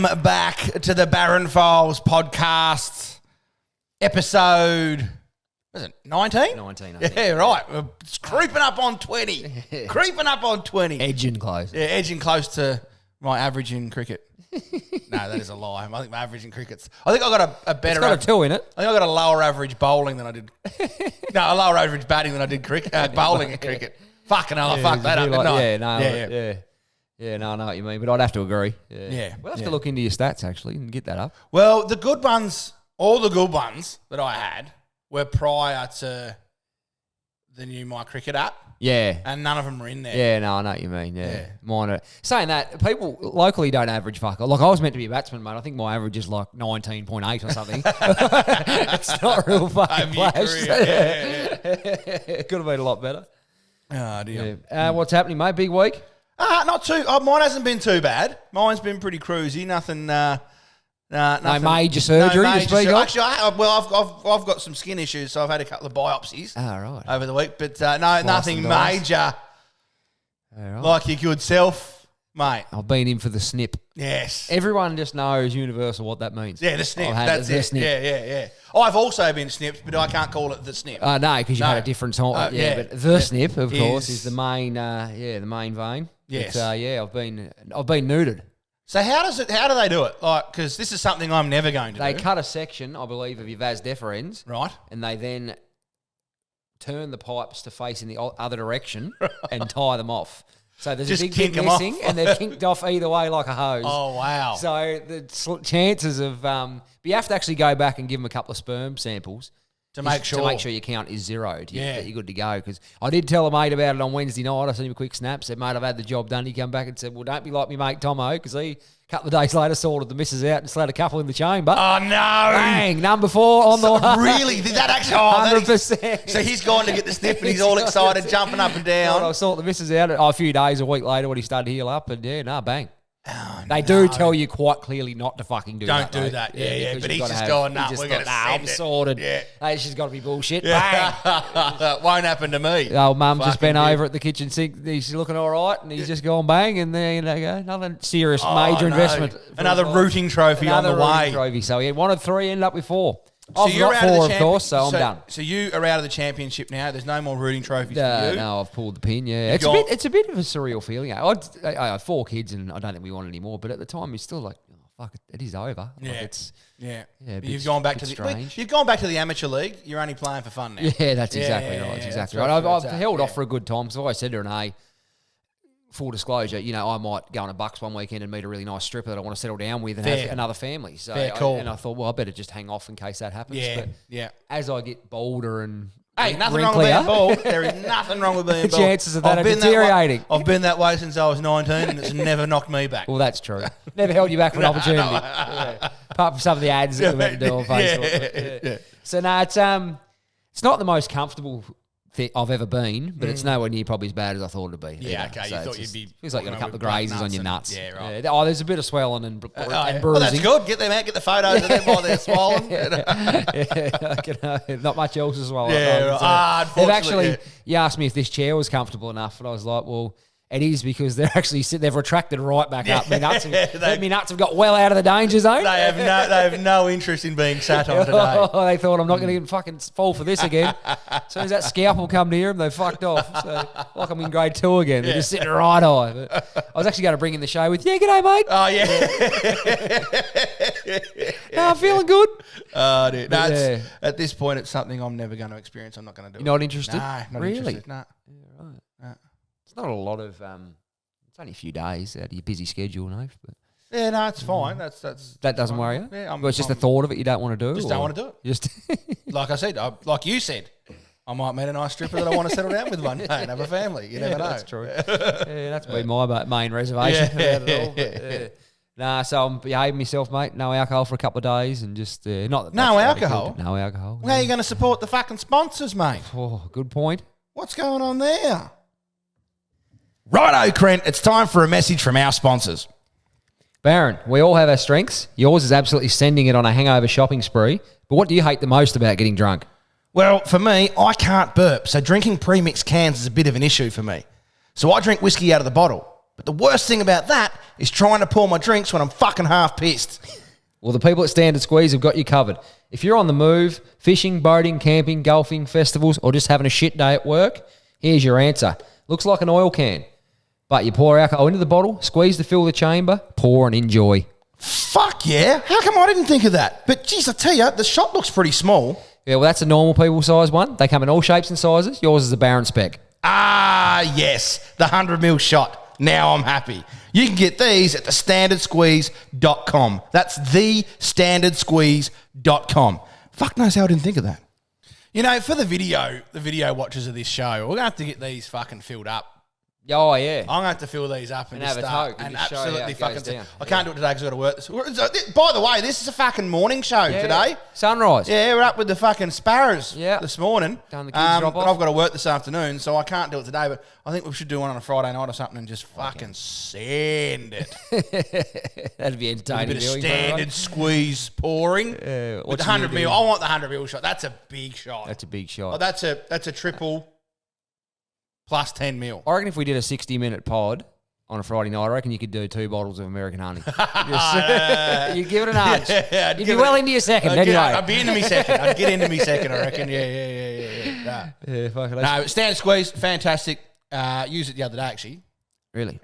Welcome back to the Barron Files podcast, episode, was it 19? 19, I think. Yeah, right. It's creeping up on 20. Creeping up on 20. Edging close. Yeah, edging close to my average in cricket. No, that is a lie. I think my average in cricket's... I think I got a better... It's got a 2 in it. I think I got a lower average bowling than I did... No, a lower average batting than I did bowling in cricket. Fucking hell, I fucked that up, didn't I? Yeah, no, I know what you mean, but I'd have to agree. Yeah. We'll have to look into your stats, actually, and get that up. Well, the good ones, all the good ones that I had were prior to the new My Cricket app. Yeah. And none of them are in there. Yeah, no, I know what you mean. Yeah. Mine are. Saying that, people locally don't average fuck. Like, I was meant to be a batsman, mate. I think my average is like 19.8 or something. It's not real fucking flash. Could have been a lot better. Oh, dear. Yeah. What's happening, mate? Big week? Not too. Mine hasn't been too bad. Mine's been pretty cruisy. Nothing. No major surgery to speak of? Actually, I've got some skin issues, so I've had a couple of biopsies over the week. But nothing major. Like your good self, mate. I've been in for the snip. Yes. Everyone just knows universal what that means. Yeah, the snip. That's it. Snip. Yeah. I've also been snipped, but I can't call it the snip. No, because you had a different time. But the snip, of course, is the main. The main vein. Yes. But, I've been neutered. So how do they do it? Like, because this is something I'm never going to do. They cut a section, I believe, of your vas deferens. Right. And they then turn the pipes to face in the other direction and tie them off. So there's just a big bit missing, and they're kinked off either way like a hose. Oh, wow. So the chances of... but you have to actually go back and give them a couple of sperm samples to make sure your count is zeroed. That you're good to go. Because I did tell a mate about it on Wednesday night. I sent him a quick snap. Said, mate, I've had the job done. He come back and said, well, don't be like me mate Tomo, because he, a couple of days later, sorted the missus out and slid a couple in the chamber. Oh, no. Bang, number 4 on the way. Really? Did that actually... 100%. So he's gone to get the snip and he's all excited, jumping up and down. I sorted the missus out a few days, a week later when he started to heal up, and bang. Oh, they do tell you quite clearly not to fucking do that. Don't do that. Yeah. But he's just going, we're going to I'm sorted. Yeah. Hey, she's got to be bullshit. Bang. Won't happen to me. The old mum just bent over at the kitchen sink. He's looking all right, and he's just gone bang, and there you go. Another serious major investment. Another rooting trophy on the way. Another trophy. So he wanted 3, ended up with 4. So I've got 4, of course, so I'm done. So you are out of the championship now. There's no more rooting trophies for you. No, I've pulled the pin, It's a bit of a surreal feeling. I have 4 kids, and I don't think we want any more. But at the time, it's still like, oh, fuck, it is over. Yeah. Bit, you've gone back to you've gone back to the amateur league. You're only playing for fun now. Yeah, that's exactly right. That's exactly right. I've held off for a good time. So I said to her, hey, full disclosure, I might go on a Bucks one weekend and meet a really nice stripper that I want to settle down with and have another family. So I thought, well, I better just hang off in case that happens. But as I get bolder and nothing wrong with being bald. There is nothing wrong with being bald. The chances of that are deteriorating. I've been that way since I was 19, and it's never knocked me back. Well, that's true. Never held you back for an opportunity. Apart from some of the ads that we meant to do on Facebook. So it's not the most comfortable I've ever been, but it's nowhere near probably as bad as I thought it'd be. Yeah, okay. So you thought you'd be... Feels like you got a couple of grazes on your nuts. Yeah, right. There's a bit of swelling and bruising. Well, that's good. Get them out, get the photos of them while they're swollen. Not much else as well. Unfortunately. They've actually... You asked me if this chair was comfortable enough, and I was like, well... It is, because they're actually they've retracted right back up. My nuts have got well out of the danger zone. They have no interest in being sat on today. They thought, I'm not going to fucking fall for this again. As soon as that scalpel come near them, they fucked off. So, like I'm in grade 2 again. They're just sitting right eye. But I was actually going to bring in the show with, g'day, mate. Oh, yeah. No, I'm feeling good. Oh, dude. No, at this point, it's something I'm never going to experience. I'm not going to do it. You're not interested? No, not really? interested. No. Yeah, right. No. It's not a lot of... it's only a few days out of your busy schedule, Nave. But yeah, no, it's fine. That doesn't worry you? Yeah, it's just the thought of it you don't want to do? Just don't want to do it. Just like I said, like you said, I might meet a nice stripper that I want to settle down with one day and have a family. You never know. That's true. That's been my main reservation. Nah, so I'm behaving myself, mate. No alcohol for a couple of days and just... No alcohol? No alcohol. How are you going to support the fucking sponsors, mate? Oh, good point. What's going on there? Righto, Crent. It's time for a message from our sponsors. Barron, we all have our strengths. Yours is absolutely sending it on a hangover shopping spree. But what do you hate the most about getting drunk? Well, for me, I can't burp, so drinking pre-mixed cans is a bit of an issue for me. So I drink whiskey out of the bottle. But the worst thing about that is trying to pour my drinks when I'm fucking half pissed. Well, the people at Standard Squeeze have got you covered. If you're on the move, fishing, boating, camping, golfing, festivals, or just having a shit day at work, here's your answer. Looks like an oil can. But you pour alcohol into the bottle, squeeze to fill the chamber, pour and enjoy. Fuck yeah. How come I didn't think of that? But geez, I tell you, the shot looks pretty small. Yeah, well, that's a normal people size one. They come in all shapes and sizes. Yours is a Baron spec. Ah, yes. The 100ml shot. Now I'm happy. You can get these at thestandardsqueeze.com. That's thestandardsqueeze.com. Fuck knows how I didn't think of that. You know, for the video watchers of this show, we're going to have to get these fucking filled up. Oh, yeah. I'm going to have to fill these up and have start, a toke and just absolutely fucking... down. I can't do it today because I've got to work. By the way, this is a fucking morning show today. Sunrise. Yeah, we're up with the fucking sparrows this morning. Done the kids drop off. But I've got to work this afternoon, so I can't do it today. But I think we should do one on a Friday night or something and just fucking send it. That'd be entertaining. A bit of standard squeeze pouring. With the 100ml. I want the 100ml shot. That's a big shot. That's a big shot. Oh, that's a triple plus 10 mil. I reckon if we did a 60-minute pod on a Friday night, I reckon you could do 2 bottles of American honey. You'd give it a nudge. You'd be well into your second, anyway. I'd be into me second. I'd get into me second, I reckon. Yeah. Fuck it. No, standard squeeze, fantastic. Used it the other day, actually. Really?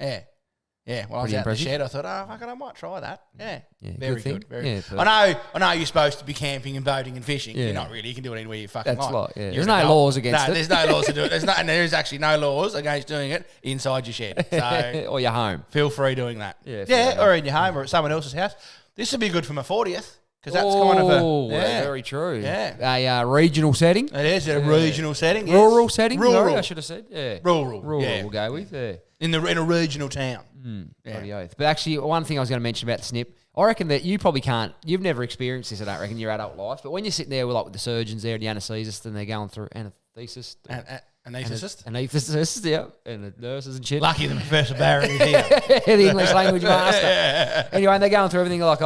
Yeah, well, I was out in the shed. I thought, fucking, I might try that. Yeah, very good. I know you're supposed to be camping and boating and fishing. You're not really. You can do it anywhere you fucking like. There's no laws against it. There's no laws to do it. And there is actually no laws against doing it inside your shed. So or your home. Feel free doing that. Yeah, or in your home or at someone else's house. This would be good for my 40th. Because that's kind of very true. Yeah. A regional setting. It is a regional setting. Yes. Rural setting. Rural. I should have said. Yeah. Rural. We'll go with. In a regional town. But actually, one thing I was going to mention about the snip, I reckon that you probably can't. You've never experienced this, I don't reckon, in your adult life. But when you're sitting there with the surgeons there, the anaesthesist, and they're going through anaesthetist. Anaesthetist, yeah, and the nurses and shit. Lucky the Professor Barry is here. The English language master. Anyway, and they're going through everything like,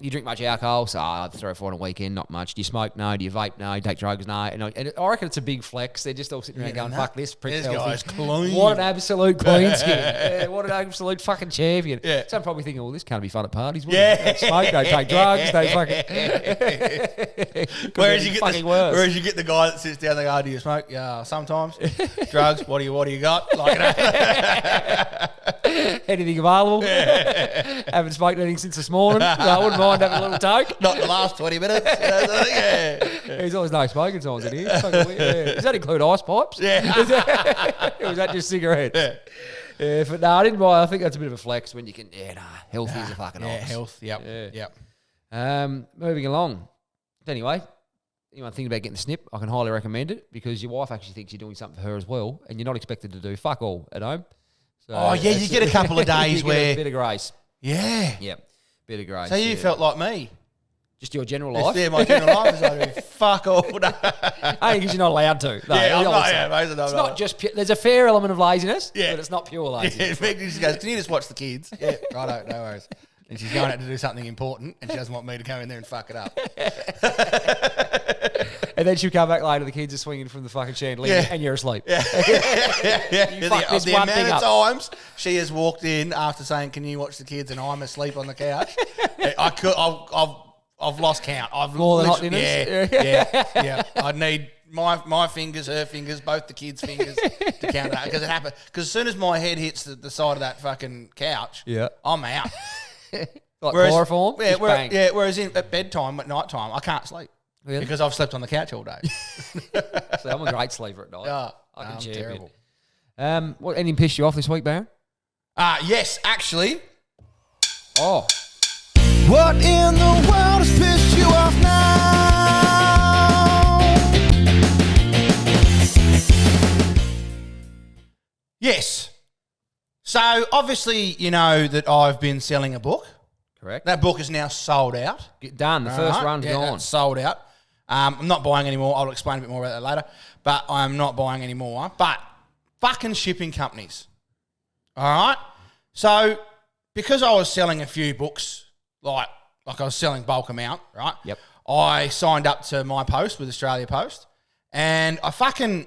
you drink much alcohol? So 3 or 4 on a weekend, not much. Do you smoke? No. Do you vape? No. Do you take drugs? No. And I reckon it's a big flex. They're just all sitting around going, fuck this prick's healthy. Guy's clean. What an absolute clean skin. What an absolute fucking champion. Yeah. So I'm probably thinking, this can't be fun at parties. Don't smoke, don't take drugs, don't fucking... Whereas you get the guy that sits down and goes, do you smoke? Yeah, sometimes. Drugs, what do you got? Like, anything available? Haven't smoked anything since this morning. So I wouldn't mind having a little toke. Not the last 20 minutes. There's always no smoking signs in here. Does that include ice pipes? Yeah. Or was that just cigarettes? But no, I didn't buy. I think that's a bit of a flex when you can. Healthy as a fucking ox. Health. Yep. Moving along. Anyway, anyone thinking about getting the snip, I can highly recommend it because your wife actually thinks you're doing something for her as well, and you're not expected to do fuck all at home. So you get a couple of days where a bit of grace. Yeah. Yep. Bit of grace. So you felt like me. Just your general life? Yeah, my general life is I do fuck all day. Only because you're not allowed to. No, I'm not. It's not just pure, there's a fair element of laziness, but it's not pure laziness. Yeah, she goes, can you just watch the kids? Yeah, righto, no worries. And she's going out to do something important, and she doesn't want me to come in there and fuck it up. And then she'll come back later, the kids are swinging from the fucking chandelier, and you're asleep. Yeah. The amount of times she has walked in after saying, can you watch the kids, and I'm asleep on the couch. I've lost count. More than hot dinners? Yeah. I'd need my fingers, her fingers, both the kids' fingers to count that. Because it happened. Because as soon as my head hits the side of that fucking couch, I'm out. Chloroform? Whereas at bedtime, at night time, I can't sleep. Really? Because I've slept on the couch all day. So I'm a great sleeper at night. I'm terrible. What, anything pissed you off this week, Baron? Yes, actually. Oh. What in the world has pissed you off now? Yes. So, obviously, you know that I've been selling a book. Correct. That book is now sold out. Done. The first run's gone. It's sold out. I'm not buying anymore. I'll explain a bit more about that later. But I'm not buying anymore. But fucking shipping companies. All right? So, because I was selling a few books, like I was selling bulk amount, right? Yep. I signed up to My Post with Australia Post, and I fucking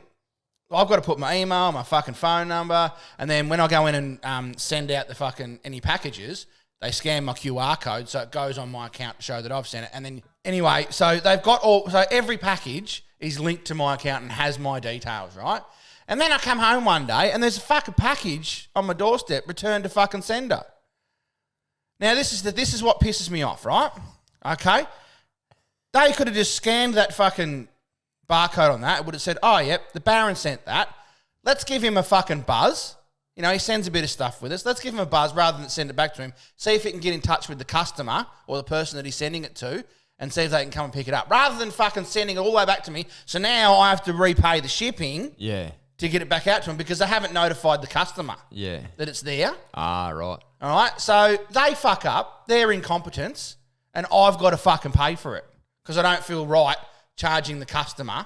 I've got to put my email, my fucking phone number, and then when I go in and send out the fucking any packages, they scan my QR code, so it goes on my account to show that I've sent it. And then anyway, so they've got so every package is linked to my account and has my details, right? And then I come home one day and there's a fucking package on my doorstep, returned to fucking sender. Now this is what pisses me off, right? Okay, they could have just scanned that fucking barcode on that. It would have said, oh, yep, the Baron sent that. Let's give him a fucking buzz. You know, he sends a bit of stuff with us. Let's give him a buzz rather than send it back to him. See if he can get in touch with the customer or the person that he's sending it to and see if they can come and pick it up. Rather than fucking sending it all the way back to me. So now I have to repay the shipping to get it back out to him because they haven't notified the customer that it's there. Ah, right. All right? So they fuck up, their incompetence, and I've got to fucking pay for it because I don't feel right charging the customer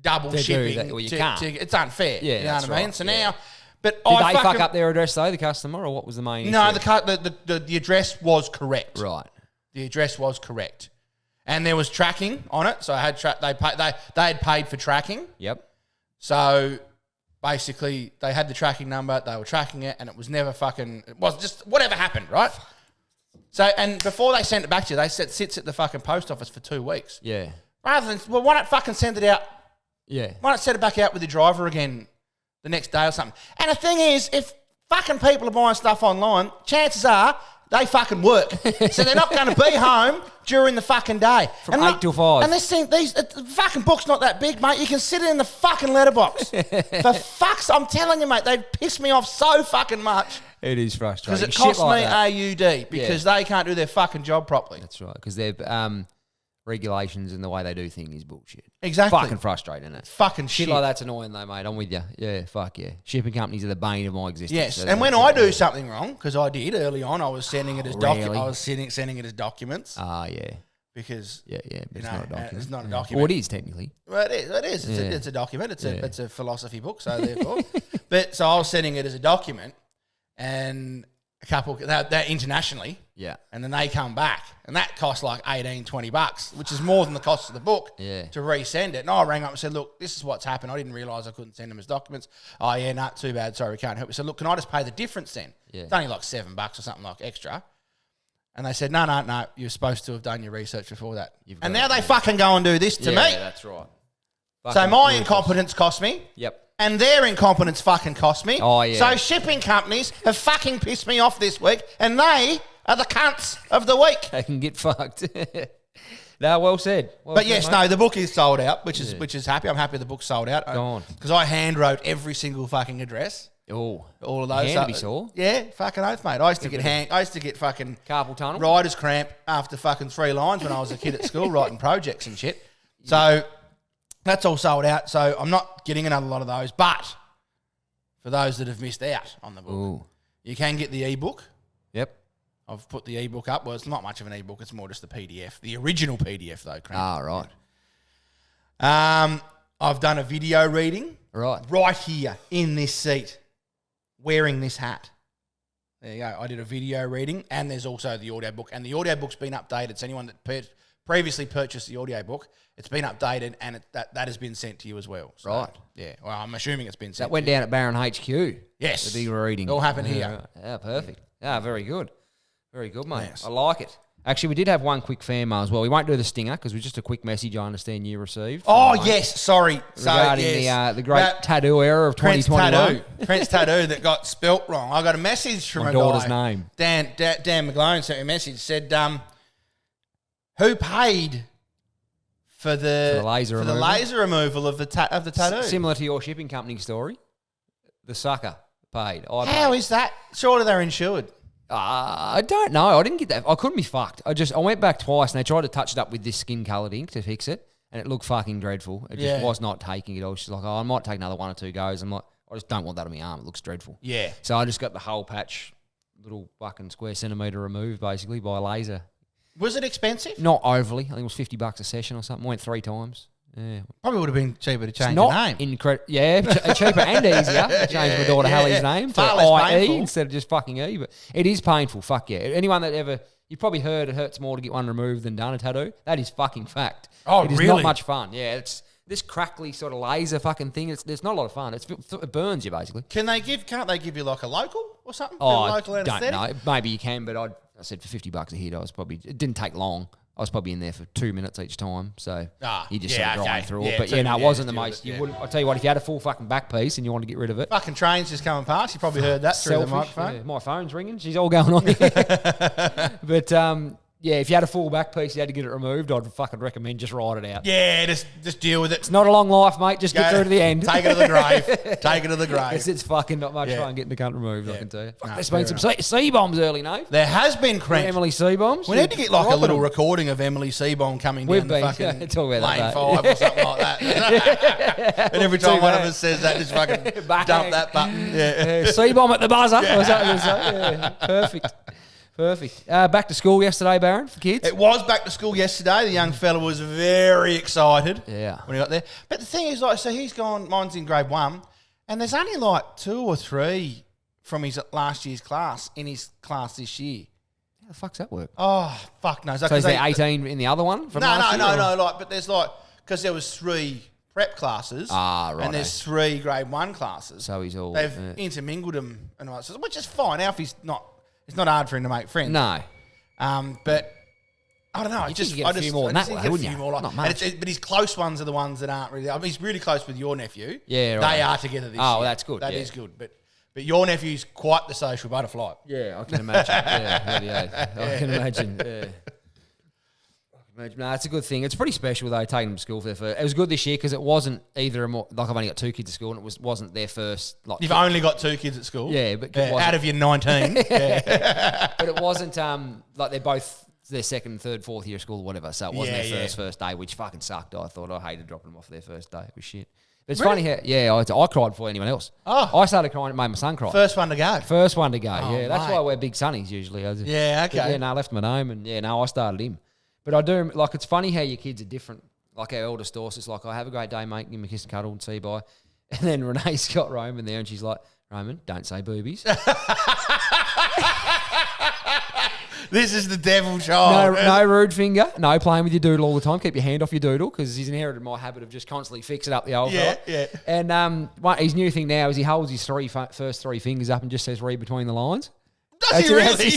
double shipping. Well, you can't. It's unfair. Yeah, you know what I mean? So now, but did they fuck up their address though, the customer, or what was the main issue? No, the address was correct. Right. The address was correct, and there was tracking on it. So I had they had paid for tracking. Yep. So basically, they had the tracking number. They were tracking it, and it was never fucking. It was just whatever happened, right? So, and before they sent it back to you, they said sits at the fucking post office for 2 weeks. Yeah. Rather than, well, why not fucking send it out? Yeah. Why not send it back out with the driver again the next day or something? And the thing is, if fucking people are buying stuff online, chances are they fucking work. So they're not going to be home during the fucking day. From 8 till 5. And the fucking book's not that big, mate. You can sit it in the fucking letterbox. For fuck's, I'm telling you, mate, they piss me off so fucking much. It is frustrating. Because it costs me AUD because they can't do their fucking job properly. That's right. Because their regulations and the way they do things is bullshit. Exactly. Fucking frustrating, isn't it? Fucking shit like that's annoying though, mate. I'm with you. Yeah, fuck yeah. Shipping companies are the bane of my existence. Yes, so and when I do something wrong, because I did early on, I was sending it as really? I was sending it as documents. Ah, yeah. Because but it's not a document. It's not a document. Well, it is technically. Well, it is. It's a document. It's a philosophy book. So therefore, so I was sending it as a document, and a couple that internationally. Yeah. And then they come back, and that costs like $18-$20, which is more than the cost of the book to resend it. And I rang up and said, look, this is what's happened. I didn't realise I couldn't send them as documents. Oh, yeah, no, too bad. Sorry, we can't help you. So, look, can I just pay the difference then? Yeah. It's only like $7 or something like extra. And they said, no, you're supposed to have done your research before that. And now they fucking go and do this to me. Yeah, that's right. So my incompetence cost me. Yep. And their incompetence fucking cost me. Oh, yeah. So shipping companies have fucking pissed me off this week, and they are the cunts of the week. They can get fucked. No, well said. But yes, no, the book is sold out, which is happy. I'm happy the book's sold out. Gone. Because I hand wrote every single fucking address. Oh, all of those. Hand to be sore. Yeah, fucking oath, mate. I used to get fucking carpal tunnel, writer's cramp after fucking 3 lines when I was a kid at school writing projects and shit. So that's all sold out. So I'm not getting another lot of those. But for those that have missed out on the book, you can get the ebook. Yep. I've put the ebook up. Well, it's not much of an ebook. It's more just the PDF. The original PDF, though, Crent. Ah, right. I've done a video reading. Right here in this seat, wearing this hat. There you go. I did a video reading, and there's also the audiobook. And the audiobook's been updated. So anyone that previously purchased the audiobook, it's been updated, and that has been sent to you as well. So, right. Yeah. Well, I'm assuming it's been sent. That went down at Baron HQ. Yes. The big reading. It all happened here. Yeah, perfect. Yeah, very good. Very good, mate. Yes. I like it. Actually, we did have one quick fan mail as well. We won't do the stinger because it was just a quick message I understand you received. Oh, yes. Sorry. Regarding the great tattoo era of 2021. Crent's tattoo that got spelt wrong. I got a message from My a daughter's guy. name. Dan McGlone sent me a message. Said, who paid for the laser removal of the tattoo? Similar to your shipping company story. The sucker paid. How is that? Surely they're insured. I don't know. I didn't get that. I couldn't be fucked. I went back twice and they tried to touch it up with this skin coloured ink to fix it, and it looked fucking dreadful. It just was not taking it. I was just like, I might take another 1 or 2 goes. I'm like, I just don't want that on my arm. It looks dreadful. Yeah. So I just got the whole patch, little fucking square centimetre removed basically by laser. Was it expensive? Not overly. I think it was $50 a session or something. Went 3 times. Yeah. Probably would have been cheaper to change the name. Cheaper and easier. I changed my daughter Hallie's name to IE instead of just fucking E. But it is painful. Fuck yeah. Anyone that ever, you've probably heard it hurts more to get one removed than done a tattoo. That is fucking fact. Oh, it is really? not much fun. Yeah, this crackly sort of laser fucking thing. It's not a lot of fun. It burns you basically. Can't they give you like a local or something? Oh, local I don't anesthetic? know. Maybe you can, but I said for $50 a hit, it didn't take long. I was probably in there for 2 minutes each time, so you just sort of grind through it. But it wasn't the most. You wouldn't. I tell you what, if you had a full fucking back piece and you wanted to get rid of it, fucking trains just coming past. You probably heard that through the microphone. Yeah, my phone's ringing. She's all going on here. But if you had a full back piece, you had to get it removed. I'd fucking recommend just ride it out. Yeah, just deal with it. It's not a long life, mate. Just get through to the end. Take it to the grave. Take it to the grave. It's fucking not much fun getting the cunt removed. I can tell you. There's been some C-bombs early, no? There has been, Crent. Emily C-bombs. We need to get like a little recording of Emily C-bomb coming down the fucking talk about lane 5 or something like that. And every time one of us says that, just fucking dump that button. Yeah. C-bomb at the buzzer. Or something to say. Yeah. Perfect. Back to school yesterday, Baron, for kids? It was back to school yesterday. The young fella was very excited when he got there. But the thing is, like, so he's gone, mine's in grade 1, and there's only like 2 or 3 from his last year's class in his class this year. How the fuck's that work? Oh, fuck no. So is there 18 in the other one? From No. Like, but there's like, because there was 3 prep classes. Right. And there's 3 grade 1 classes. So he's all... They've intermingled them and all that, which is fine. Alfie's not... It's not hard for him to make friends. No. But I don't know. You get a few more than that way, wouldn't you? Not much. But his close ones are the ones that aren't really... I mean, he's really close with your nephew. Yeah, right. They are together this year. Oh, well, that's good. That is good. But your nephew's quite the social butterfly. Yeah, I can imagine. I can imagine. Yeah. No, it's a good thing. It's pretty special though, taking them to school for their first. It was good this year because it wasn't either like I've only got 2 kids at school and it wasn't their first. Like you've only got 2 kids at school. Yeah, but out of your 19. But it wasn't like they're both their second, third, fourth year of school or whatever. So it wasn't their first day, which fucking sucked. I thought I hated dropping them off their first day. It was shit. But it's funny how I cried before anyone else. Oh, I started crying. It made my son cry. First one to go. Yeah, that's why we're big sonnies usually. Yeah, okay. I left my home and I started him. But I do, like, it's funny how your kids are different. Like, our eldest daughter is like, have a great day, mate. Give me a kiss and cuddle and see you bye. And then Renee's got Roman there and she's like, Roman, don't say boobies. This is the devil child. No rude finger. No playing with your doodle all the time. Keep your hand off your doodle because he's inherited my habit of just constantly fixing up the old fella. Yeah. And his new thing now is he holds his first 3 fingers up and just says read between the lines. Does he really?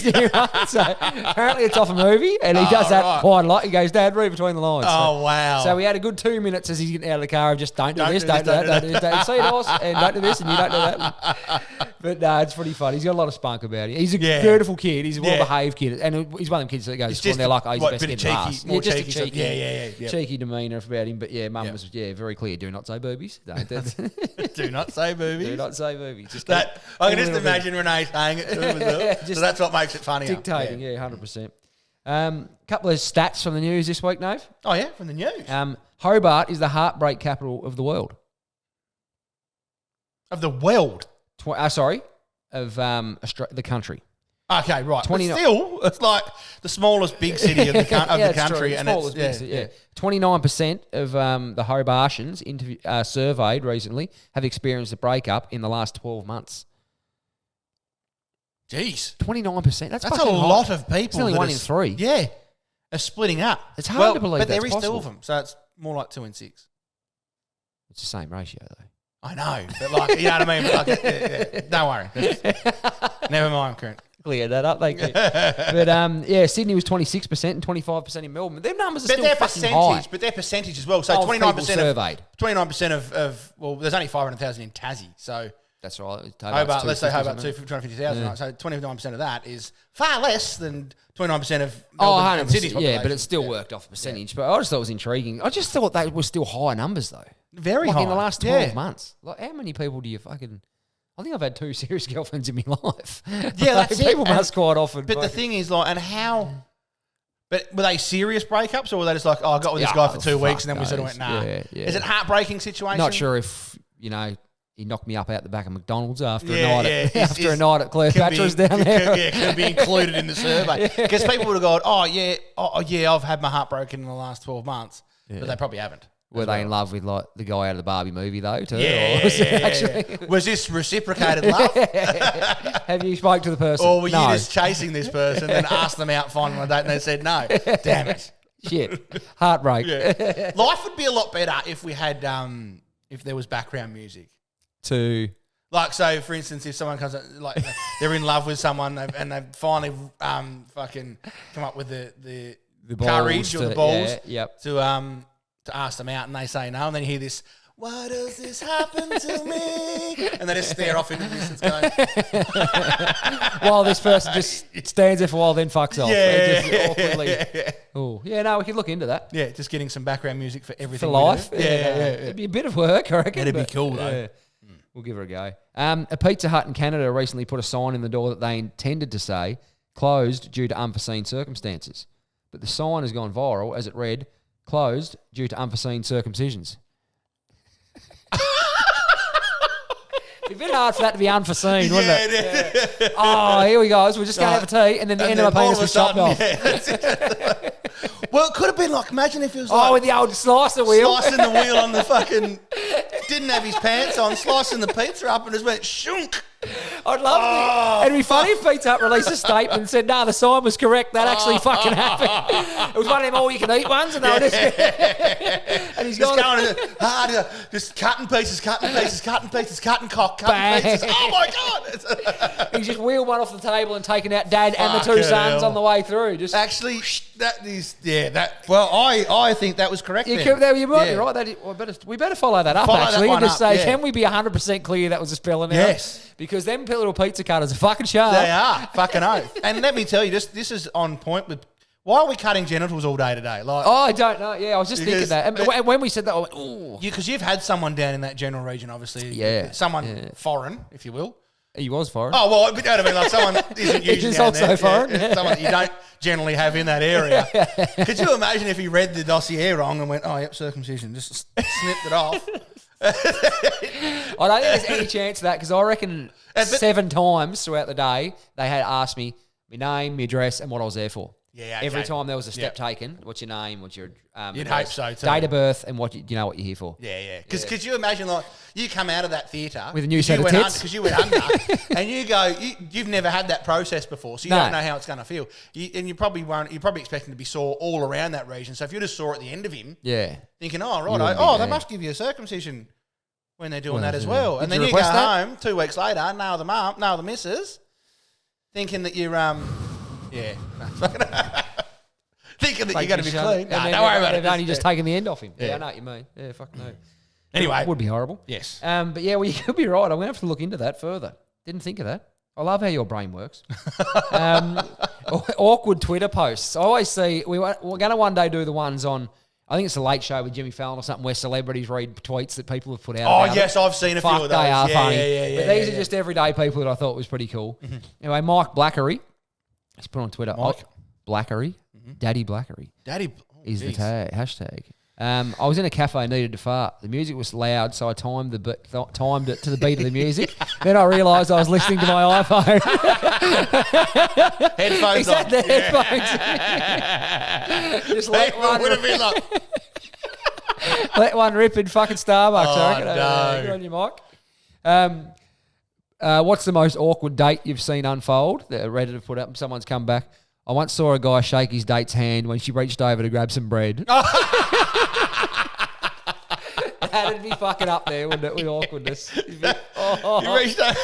So apparently it's off a movie, and he does that quite a lot. He goes, Dad, read between the lines. Oh, wow. So we had a good 2 minutes as he's getting out of the car of just don't do this, don't do that, don't do this, don't see it all, and don't do this, and you don't do that. But it's pretty fun. He's got a lot of spunk about it. He's a beautiful kid. He's a well-behaved kid. And he's one of them kids that goes to school and they're like, he's the best kid in class. Just a cheeky, cheeky demeanour about him. But Mum was very clear. Do not say boobies. Do not say boobies. Do not say boobies. I can just imagine Renee saying it to him as well. So that's what makes it funnier. Dictating, 100%. Couple of stats from the news this week, Nave. Oh, yeah, from the news. Hobart is the heartbreak capital of the world. Of the world? Of the country. Okay, right. But still, it's like the smallest big city of the country. True. And it's, big city. 29% of the Hobartians surveyed recently have experienced a breakup in the last 12 months. Jeez. 29%. That's a lot of people. It's only 1 in 3. Yeah. Are splitting up. It's hard to believe but that's there is possible. 2 of them, so it's more like 2 in 6. It's the same ratio, though. I know, but like, you know what I mean? Like, don't worry. Never mind, Crent. Clear that up, thank you. But Sydney was 26% and 25% in Melbourne. Their numbers are still fucking high. But their percentage as well. So 29% surveyed. 29% of there's only 500,000 in Tassie, so that's right. Hobart, let's say Hobart 250,000, right? So 29% of that is far less than 29% of Melbourne and Sydney's population. Yeah, but it still worked off a percentage. But I just thought it was intriguing. I just thought they were still high numbers though. Very high. In the last 12 months. Like, how many people do you fucking... I think I've had 2 serious girlfriends in my life. Yeah, that's it. People must quite often. But the thing is, like, and how... But were they serious breakups, or were they just like, I got with this guy for 2 weeks, and then we sort of went, nah. Yeah. Is it a heartbreaking situation? Not sure if, he knocked me up out the back of McDonald's after a night at Cleopatra's down there. Yeah, could be included in the survey. Because people would have gone, I've had my heart broken in the last 12 months. Yeah. But they probably haven't. Were they in love with like the guy out of the Barbie movie though too? Yeah. Was this reciprocated love? Have you spoke to the person? Or were you just chasing this person and asked them out finally on a date and they said no? Damn it. Shit. Heartbreak. Yeah. Life would be a lot better if we had, if there was background music. To... Like, so, for instance, if someone comes, like, they're in love with someone and they've finally fucking come up with the courage or the balls to ask them out, and they say no, and then you hear this, why does this happen to me? And they just stare off into the distance going... While this person just stands there for a while, then fucks off. Yeah. Awkwardly. Oh, yeah, no, we could look into that. Yeah, just getting some background music for everything. For life? Yeah. It'd be a bit of work, I reckon. It'd be cool, though. Yeah. We'll give her a go. A Pizza Hut in Canada recently put a sign in the door that they intended to say closed due to unforeseen circumstances. But the sign has gone viral as it read, closed due to unforeseen circumcisions. It'd be a bit hard for that to be unforeseen, wouldn't it? Yeah. Oh, here we go. So we're just going to have a tea, and then the end of my penis was chopped off. Yeah, well, it could have been like, imagine if it was like... with the old slicer wheel. Slicing the wheel on the fucking... Didn't have his pants on, slicing the pizza up and just went shunk. I'd love it. It'd be funny if Pizza Hut released a statement and said, no, the sign was correct. That actually fucking happened. It was one of them all-you-can-eat ones. And, and he's just going hard, just cutting pieces, cutting cock, cutting pieces. Oh, my God. He's just wheeled one off the table and taken out Dad and the two sons on the way through. Just actually, that is, well, I think that was correct. You might be right. We better follow that up, actually, and just say, can we be 100% clear that was a spelling error? Yes. Because them little pizza cutters are fucking sharp. They are, fucking oath. And let me tell you, this is on point with... Why are we cutting genitals all day today? Like, I don't know. Yeah, I was just thinking that. And when we said that, I went, ooh. Because you've had someone down in that general region, obviously. Yeah. Someone foreign, if you will. He was foreign. Oh, well, but I mean, like someone isn't usually He's down also there. foreign. Yeah. Someone that you don't generally have in that area. Could you imagine if he read the dossier wrong and went, oh, yep, circumcision, just snipped it off? I don't think there's any chance of that because I reckon 7 times throughout the day they had asked me my name, my address, and what I was there for. Yeah, okay. Every time there was a step taken, what's your name, what's your you'd hope so too. Date of birth, and what you know what you're here for. Yeah. Because could you imagine, like, you come out of that theatre with a new set of tits because you went under, and you go, you've never had that process before, so you don't know how it's going to feel. And you probably won't. You're probably expecting to be sore all around that region. So if you just saw at the end of him, thinking, oh right, they must give you a circumcision when they're doing that as well. And then you go home 2 weeks later, nail the missus, thinking that you're thinking that you're going to be clean. Don't worry about it. They've only just taken the end off him. Yeah, I know what you mean. Yeah, fuck no. Anyway. It would be horrible. Yes. But yeah, well, you could be right. I'm going to have to look into that further. Didn't think of that. I love how your brain works. Awkward Twitter posts. I always see, we're going to one day do the ones on, I think it's a Late Show with Jimmy Fallon or something where celebrities read tweets that people have put out. Oh, yes, I've seen a few of those. They are funny. Yeah, but these are just everyday people that I thought was pretty cool. Mm-hmm. Anyway, Mike Blackery, he's put on Twitter. Mike Blackery, Daddy Blackery. Is the hashtag. I was in a cafe, needed to fart. The music was loud, so I timed it to the beat of the music. Then I realised I was listening to my iPhone. Headphones on. The headphones. Just let one rip in fucking Starbucks. I reckon. No. Good on you, Mike. What's the most awkward date you've seen unfold? That Reddit have put up. Someone's come back. I once saw a guy shake his date's hand when she reached over to grab some bread. That'd be fucking up there, wouldn't it, with awkwardness? You reached over.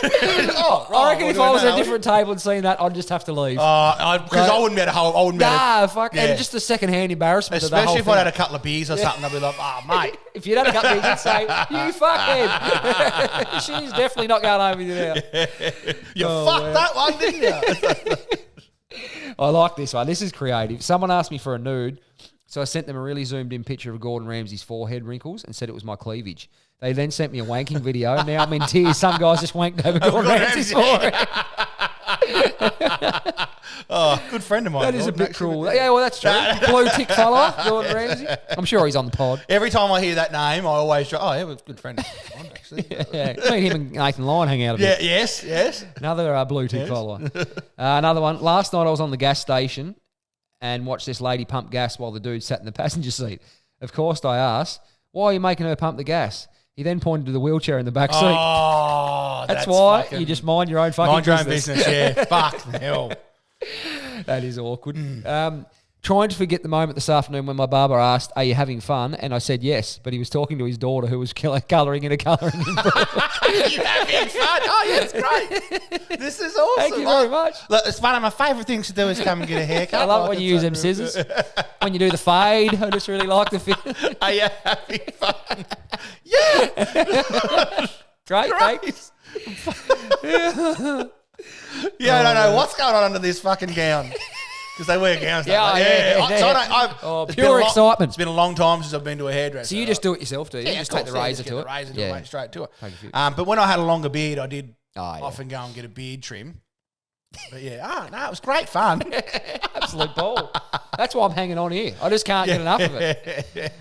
I reckon if I was at a different table and seen that, I'd just have to leave. Because I wouldn't be able to fuck. Yeah. And just the second-hand embarrassment especially of the whole if thing. I'd had a couple of beers or something, I'd be like, oh, mate. If you'd had a couple of beers, you'd say, you fuckhead. She's definitely not going home with you now. You fucked that one, didn't you? I like this one. This is creative. Someone asked me for a nude, so I sent them a really zoomed-in picture of Gordon Ramsay's forehead wrinkles and said it was my cleavage. They then sent me a wanking video. Now I'm in tears. Some guys just wanked over Gordon Ramsay's forehead. Good friend of mine. That is a bit cruel. Yeah, well, that's true. Blue tick follower, Gordon Ramsay. I'm sure he's on the pod. Every time I hear that name, I always try, we're a good friend of mine, actually. Yeah. I mean, him and Nathan Lyon hang out a bit. Yeah, yes. Another blue tick follower. Another one. Last night I was on the gas station and watched this lady pump gas while the dude sat in the passenger seat. Of course, I asked, why are you making her pump the gas? He then pointed to the wheelchair in the back seat. Oh, that's why you just mind your own fucking business. Yeah. Fuck the hell. That is awkward. Trying to forget the moment this afternoon when my barber asked, "Are you having fun?" And I said yes, but he was talking to his daughter who was colouring in a colouring book. You having fun? Oh, yeah, it's great. This is awesome. Thank you very much. Look, it's one of my fafavourite things to do is come and get a haircut. I love it when you use them scissors. When you do the fade, I just really like the fit. Are you having fun? Yeah. Great, thanks. Yeah, I don't know what's going on under this fucking gown. Because they wear gowns. Pure excitement. It's been a long time since I've been to a hairdresser. So you just do it yourself, do you? Yeah, You just take the razor to it? Mate, straight to it. But when I had a longer beard, I did often go and get a beard trim. But yeah, it was great fun. Absolute ball. That's why I'm hanging on here. I just can't get enough of it.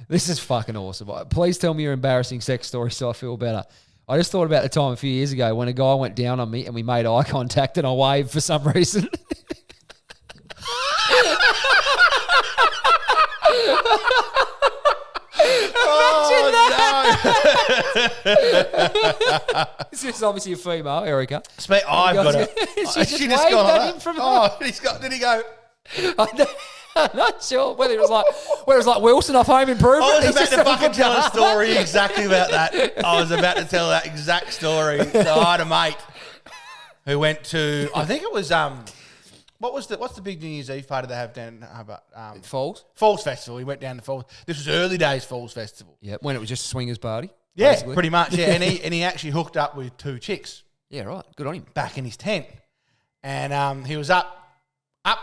This is fucking awesome. Please tell me your embarrassing sex story so I feel better. I just thought about the time a few years ago when a guy went down on me and we made eye contact and I waved for some reason. This is obviously a female, Erica. I've got it. She just waved at him from did he go? I'm not sure whether it was like Wilson off Home Improvement. I was about to fucking tell a story exactly about that. I was about to tell that exact story. So I had a mate who went to, I think it was what's the big New Year's Eve party they have down in Falls Festival. He went down to Falls. This was early days Falls Festival. Yeah, when it was just a swingers party. Yeah, basically. pretty much. Yeah, and he actually hooked up with 2 chicks. Yeah, right. Good on him. Back in his tent, and he was up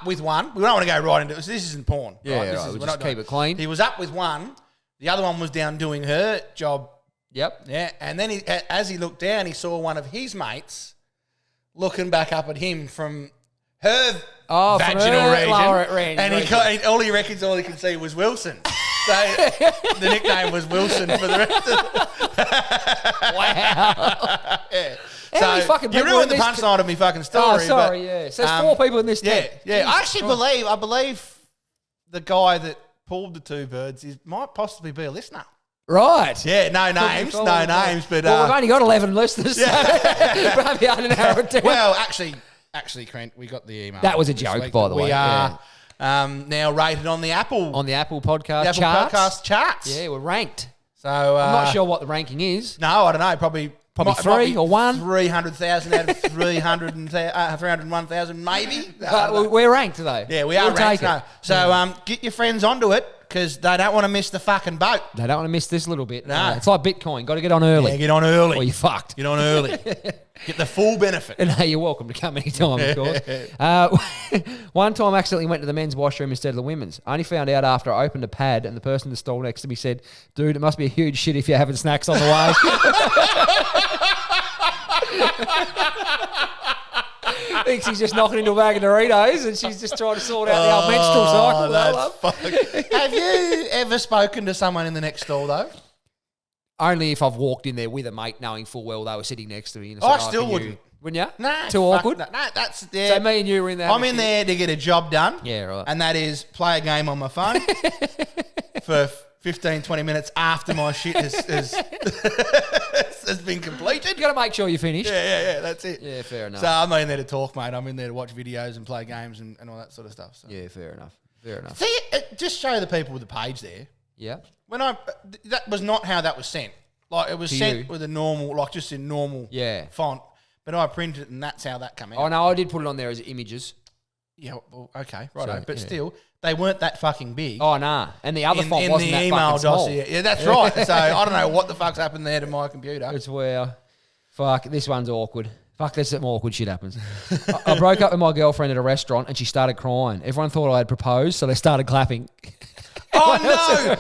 with one. We don't want to go right into this. This isn't porn. Yeah, right? We'll just keep it clean. He was up with one. The other one was down doing her job. Yep. Yeah, and then as he looked down, he saw one of his mates looking back up at him from her vaginal region, and all he could see was Wilson. So the nickname was Wilson for the rest of Wow. Yeah. So you ruined the punchline of me fucking story. Oh, sorry, yeah. So there's 4 people in this tent. Yeah. I actually believe the guy that pulled the 2 birds might possibly be a listener. Right. Yeah, no names, but... Well, we've only got 11 listeners, so maybe I don't narrow it down. Well, actually, Crent, we got the email. That was a joke, by the way. We are now rated on the Apple podcast charts. Yeah, we're ranked. So I'm not sure what the ranking is. No, I don't know. Probably 3 or 1. 300,000 out of 301,000, maybe. We're ranked today. Yeah, we are ranked. No. So get your friends onto it because they don't want to miss the fucking boat. They don't want to miss this little bit. No. It's like Bitcoin. Got to get on early. Yeah, get on early. Or you're fucked. Get on early. Get the full benefit. And hey, you're welcome to come anytime, of course. One time I accidentally went to the men's washroom instead of the women's. I only found out after I opened a pad and the person in the stall next to me said, "Dude, it must be a huge shit if you're having snacks on the way." Thinks he's just knocking into a bag of Doritos and she's just trying to sort out the old menstrual cycle. Have you ever spoken to someone in the next stall, though? Only if I've walked in there with a mate knowing full well they were sitting next to me. And I still wouldn't. Wouldn't you? Nah. Too awkward? No, that's... Yeah. So me and you were in there. I'm in there to get a job done. Yeah, right. And that is play a game on my phone for 15, 20 minutes after my shit has been completed. You got to make sure you finish. Yeah, that's it. Yeah, fair enough. So I'm not in there to talk, mate. I'm in there to watch videos and play games and all that sort of stuff. So. Yeah, fair enough. See, just show the people with the page there. Yeah. That was not how that was sent. Like, it was sent with a normal, like just in normal font. But I printed it and that's how that came out. Oh, no, I did put it on there as images. Yeah, well, okay, right. But still, they weren't that fucking big. Oh, nah. And the other font wasn't that email fucking small. dossier. Yeah, that's right. So I don't know what the fuck's happened there to my computer. It's where, this one's awkward. There's some awkward shit happens. I broke up with my girlfriend at a restaurant and she started crying. Everyone thought I had proposed, so they started clapping. Oh, no!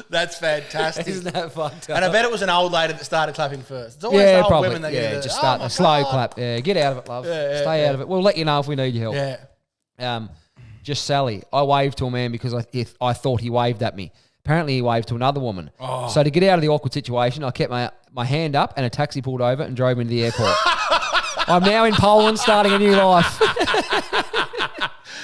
That's fantastic. Isn't that fucked up? And I bet it was an old lady that started clapping first. It's always the old women that just start a slow clap. Yeah, get out of it, love. Stay out of it. We'll let you know if we need your help. Yeah. Just Sally. I waved to a man because I thought he waved at me. Apparently he waved to another woman. Oh. So to get out of the awkward situation, I kept my hand up and a taxi pulled over and drove me to the airport. I'm now in Poland starting a new life.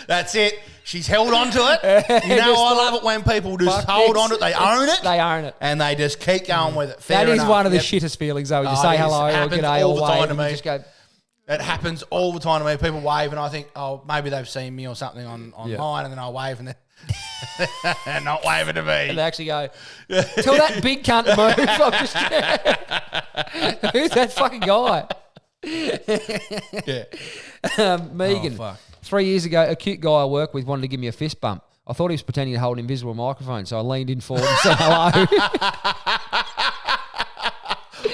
That's it. She's held on to it. You know, I love it when people just hold on to it. They own it. They own it. And they just keep going with it. That is one of the shittest feelings, though. You say hello or g'day or wave and you just go... It happens all the time to me. People wave and I think, oh, maybe they've seen me or something on mine, and then I wave and they're not waving to me. And they actually go, tell that big cunt to move. I'm just who's that fucking guy? Megan, 3 years ago, a cute guy I work with wanted to give me a fist bump. I thought he was pretending to hold an invisible microphone, so I leaned in forward and said hello.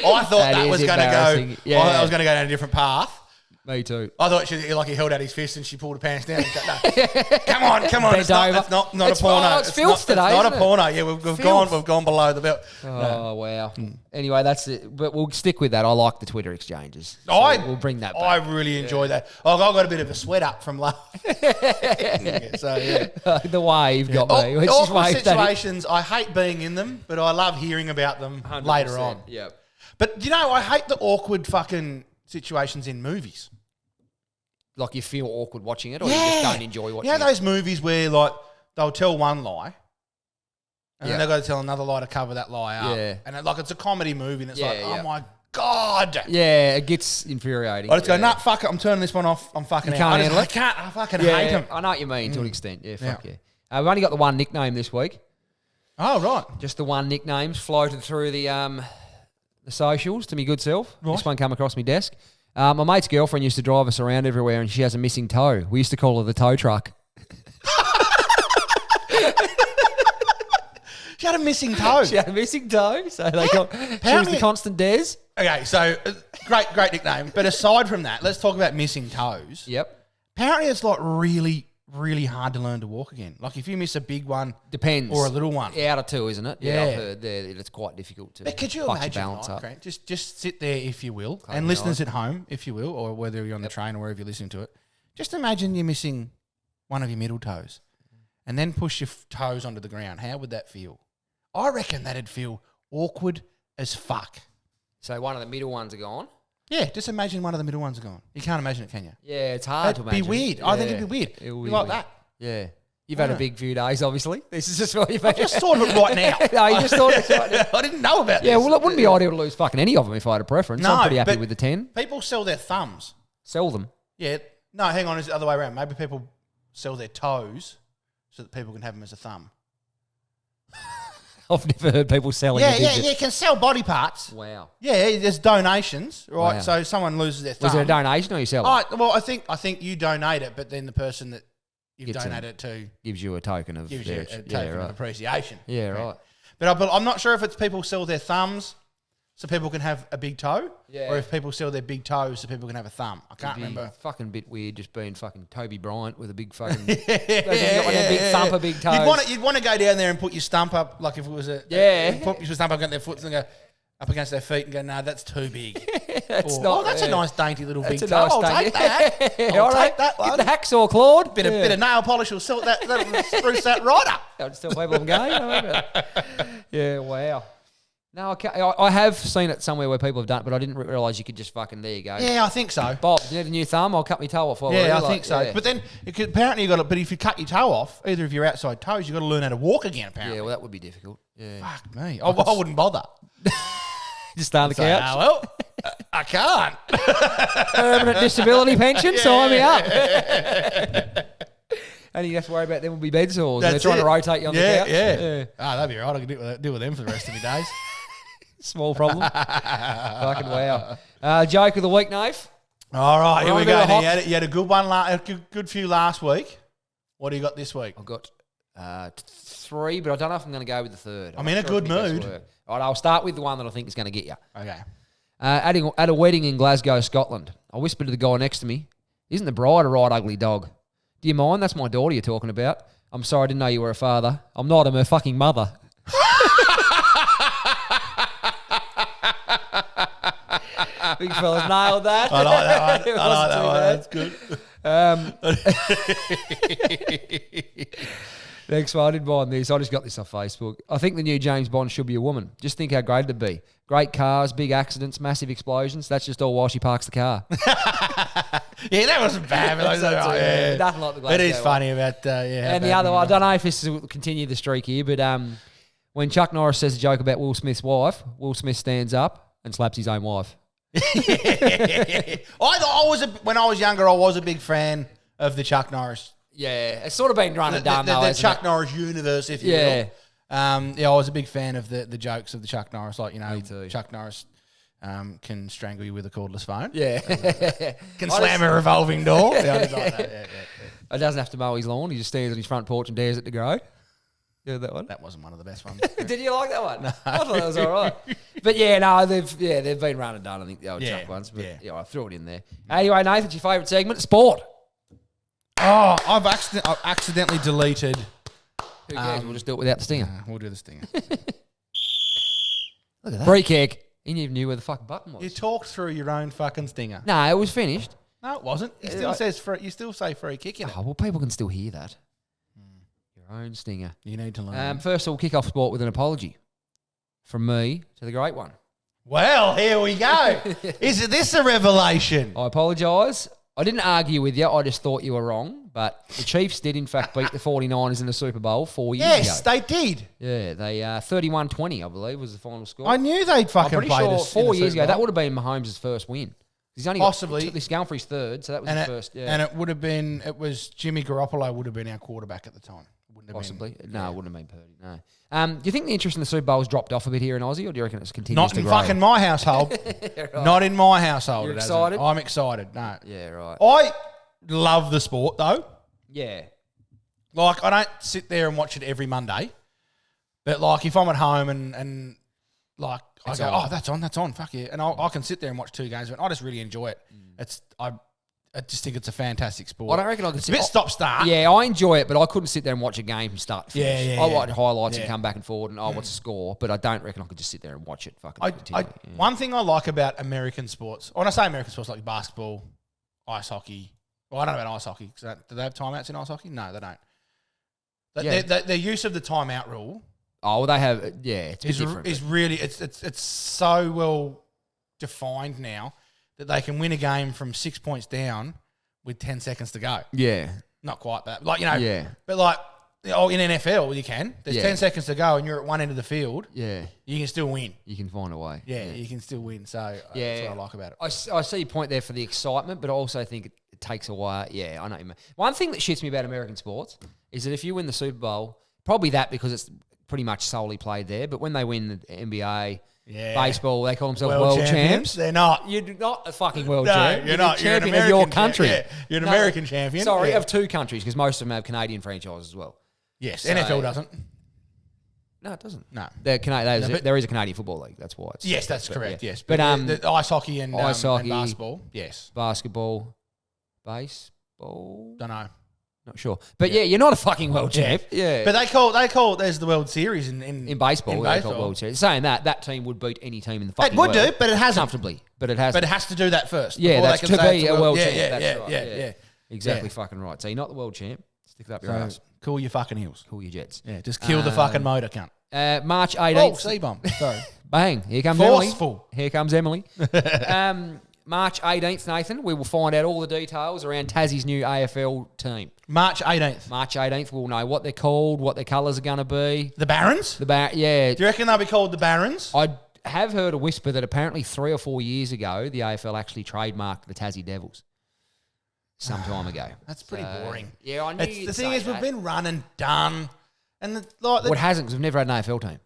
I thought that was going to go. Yeah. I thought that was going to go down a different path. Me too. I thought he held out his fist and she pulled her pants down. Come on. It's not a porno. It's filth today. It's not a porno. Yeah, we've gone below the belt. Oh wow. Anyway, that's it. But we'll stick with that. I like the Twitter exchanges. So we'll bring that back. I really enjoy that. I got a bit of a sweat up from last. The wave got me. Awkward situations. I hate being in them, but I love hearing about them 100%. Later on. Yep. But I hate the awkward fucking situations in movies. Like you feel awkward watching it, or you just don't enjoy watching it? Those movies where they'll tell one lie and then they've got to tell another lie to cover that lie up. Yeah. And it's a comedy movie and it's oh my God. Yeah, it gets infuriating. I just go, nah, fuck it, I'm turning this one off. I'm fucking out. I fucking hate them. I know what you mean to an extent. Yeah, fuck yeah. We've only got the one nickname this week. Oh, right. Just the one nickname's floated through the socials to me good self. Right. This one come across my desk. My mate's girlfriend used to drive us around everywhere and she has a missing toe. We used to call her the tow truck. She had a missing toe. So they she was the constant Des. Okay, so great nickname. But aside from that, let's talk about missing toes. Yep. Apparently it's really, really hard to learn to walk again. Like if you miss a big one. Depends. Or a little one. Out of two, isn't it? Yeah. I've heard it's quite difficult to. But could you imagine, balance up. Crent, just sit there if you will, and listeners at home if you will, or whether you're on the train or wherever you're listening to it, just imagine you're missing one of your middle toes and then push your toes onto the ground. How would that feel? I reckon that'd feel awkward as fuck. So one of the middle ones are gone? Yeah, just imagine one of the middle ones are gone. You can't imagine it, can you? Yeah, it's hard to imagine. It'd be weird. Yeah. I think it'd be weird. It would be like that. Yeah. You've had a big few days, obviously. This is just what you've had. I just thought of it right now. No, you just thought of it right now. I didn't know about this. Yeah, well, it wouldn't be ideal to lose fucking any of them if I had a preference. No, I'm pretty happy with the 10. People sell their thumbs. Sell them? Yeah. No, hang on. It's the other way around. Maybe people sell their toes so that people can have them as a thumb. I've never heard people selling you can sell body parts. Wow. Yeah, there's donations, right? Wow. So someone loses their thumb. Was it a donation or you sell it? Well, I think you donate it, but then the person that you've donated it to gives you a token of appreciation. Yeah, right. But I'm not sure if it's people sell their thumbs so people can have a big toe, or if people sell their big toes so people can have a thumb. I can't remember. Fucking bit weird just being fucking Toby Bryant with a big fucking big thumper, big toes. You'd want to go down there and put your stump up, like if it was put your stump up against their foot and go up against their feet and go, no, that's too big. That's a nice dainty little big toe. I'll take that. I'll take that one. Get the hacksaw, Claude. Bit of nail polish will sort that. That'll spruce that right up. I'll still people I'm going. Yeah, wow. No, I have seen it somewhere where people have done it, but I didn't realise you could just fucking, there you go. Yeah, I think so. Bob, you need a new thumb? I'll cut my toe off. I think so. Yeah. But then, apparently but if you cut your toe off, either of your outside toes, you've got to learn how to walk again, apparently. Yeah, well, that would be difficult. Yeah. Fuck me. I wouldn't bother. Just stay on the couch? Well, I can't. Permanent disability pension, sign me up. And you have to worry about them will be bed sores. They're trying to rotate you on the couch. Yeah. That'd be right. I could deal with them for the rest of my days. Small problem. Fucking wow. Joke of the week, Nath. All right, here we go. You had a good one, a good few last week. What do you got this week? I've got 3, but I don't know if I'm going to go with the third. I'm in a good mood. All right, I'll start with the one that I think is going to get you. Okay. At a wedding in Glasgow, Scotland, I whispered to the guy next to me, "Isn't the bride a right ugly dog? Do you mind? That's my daughter you're talking about. I'm sorry, I didn't know you were a father. I'm not, I'm her fucking mother." Big fella's nailed that. I like that one. That's good. Next one, I didn't mind this. I just got this off Facebook. I think the new James Bond should be a woman. Just think how great it'd be. Great cars, big accidents, massive explosions. That's just all while she parks the car. Yeah, that wasn't bad. Nothing like the Glasgow. It is funny about, And the other one, I don't know if this will continue the streak here, but when Chuck Norris says a joke about Will Smith's wife, Will Smith stands up and slaps his own wife. When I was younger, I was a big fan of the Chuck Norris. Yeah, it's sort of been run and done though. The Chuck Norris universe, if you will. I was a big fan of the jokes of the Chuck Norris, like Me too. Chuck Norris can strangle you with a cordless phone. Yeah, can slam a revolving door. I just like that. Yeah. He doesn't have to mow his lawn. He just stands on his front porch and dares it to grow. You heard that one? That wasn't one of the best ones. Did you like that one? No. I thought that was all right. But they've been run and done. I think the old Chuck ones. But I threw it in there. Anyway, Nathan, it's your favourite segment, sport. Oh, I've accidentally deleted. Who cares? We'll just do it without the stinger. We'll do the stinger. Look at that. Free kick. You didn't even knew where the fucking button was. You talked through your own fucking stinger. No, it was finished. No, it wasn't. It still says free. You still say free kick in it. Oh, well, people can still hear that. Your own stinger. You need to learn. First, we'll kick off sport with an apology from me to the great one. Well, here we go. Is this a revelation? I apologise. I didn't argue with you. I just thought you were wrong. But the Chiefs did, in fact, beat the 49ers in the Super Bowl 4 years ago. Yes, they did. Yeah, they 31-20, I believe, was the final score. I knew they'd fucking play sure this 4 years ago. That would have been Mahomes' first win. He's only possibly he's going for his third, so that was his first. Yeah. And it would have been. It was Jimmy Garoppolo would have been our quarterback at the time. Possibly. No, it wouldn't have been Purdy. No. Do you think the interest in the Super Bowl has dropped off a bit here in Aussie, or do you reckon it's continues Not to in grow? fucking my household. Right. Not in my household. You're excited? I'm excited. No. Yeah, right. I love the sport though. Yeah. Like I don't sit there and watch it every Monday, but like if I'm at home and like I go, oh that's on, fuck yeah, and I can sit there and watch 2 games, but I just really enjoy it. I just think it's a fantastic sport. I don't reckon I could sit. It's a bit stop-start. Yeah, I enjoy it, but I couldn't sit there and watch a game from start to finish. Yeah, I like highlights and come back and forward and what's the score, but I don't reckon I could just sit there and watch it. One thing I like about American sports, when I say American sports, like basketball, ice hockey. Well, I don't know about ice hockey. Do they have timeouts in ice hockey? No, they don't. Their use of the timeout rule. Oh, well, they have. It's different. Is really it's so well defined now that they can win a game from 6 points down with 10 seconds to go. Yeah, not quite that. Like but like in NFL you can. There's 10 seconds to go and you're at one end of the field. Yeah, you can still win. You can find a way. Yeah, you can still win. So that's what I like about it. I see your point there for the excitement, but I also think it takes away. Yeah, I know. One thing that shits me about American sports is that if you win the Super Bowl, probably that because it's pretty much solely played there, but when they win the NBA, baseball, they call themselves world champs. They're not. You're not a fucking world champ. You're not. You're champion an of your country. You're an American champion. Sorry, of 2 countries, because most of them have Canadian franchises as well. Yes, so, NFL doesn't. No, it doesn't. No. There is a Canadian Football League. That's why. Yes, that's correct. Yeah. Yes, but the ice hockey and basketball. Yes. Basketball. Baseball. Don't know. Not sure. But you're not a fucking world champ. Yeah. But they call there's the World Series in baseball. They call it World Series. Saying that team would beat any team in the fucking world. It would do, but it hasn't. Comfortably. But it hasn't. But it has to do that first. Yeah, that's to be a world champ. Yeah. Exactly fucking right. So you're not the world champ. Stick it up your ass. Cool your fucking heels. Cool your jets. Yeah, just kill the fucking motor, cunt. March 18th. Oh, C-bomb. Sorry. Bang. Here comes Forceful. Emily. Here comes Emily. March 18th, Nathan, we will find out all the details around Tassie's new AFL team. March 18th. March 18th, we'll know what they're called, what their colours are going to be. The Barons? Yeah. Do you reckon they'll be called the Barons? I have heard a whisper that apparently 3 or 4 years ago, the AFL actually trademarked the Tassie Devils. Some time ago. That's pretty boring. Yeah, I knew the thing is, we've been run and done. And what hasn't, because we've never had an AFL team.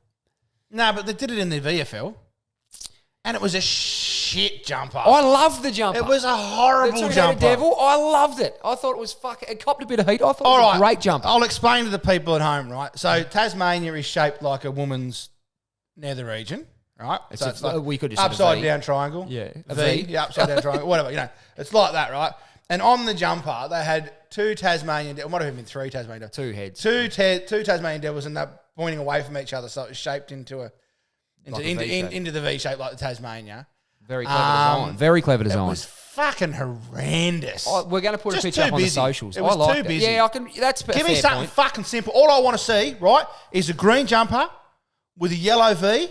No, but they did it in the VFL. And it was a shit jumper. I loved the jumper. It was a horrible jumper. Devil. I loved it. I thought it was fucking... It copped a bit of heat. I thought it was a great jumper. I'll explain to the people at home, right? So Tasmania is shaped like a woman's nether region, right? So it's like we could just upside down triangle. Yeah. A V. Yeah, upside down triangle. Whatever, It's like that, right? And on the jumper, they had 2 Tasmanian... It might have been 3 Tasmanian Devils. 2 heads. 2 Tasmanian Devils, and they're pointing away from each other, so it was shaped into the V shape like the Tasmania. Very clever design. Very clever design. It was fucking horrendous. We're going to put a picture up on the socials. It was too busy. Yeah, I can. That's Give me something fucking simple. All I want to see, right, is a green jumper with a yellow V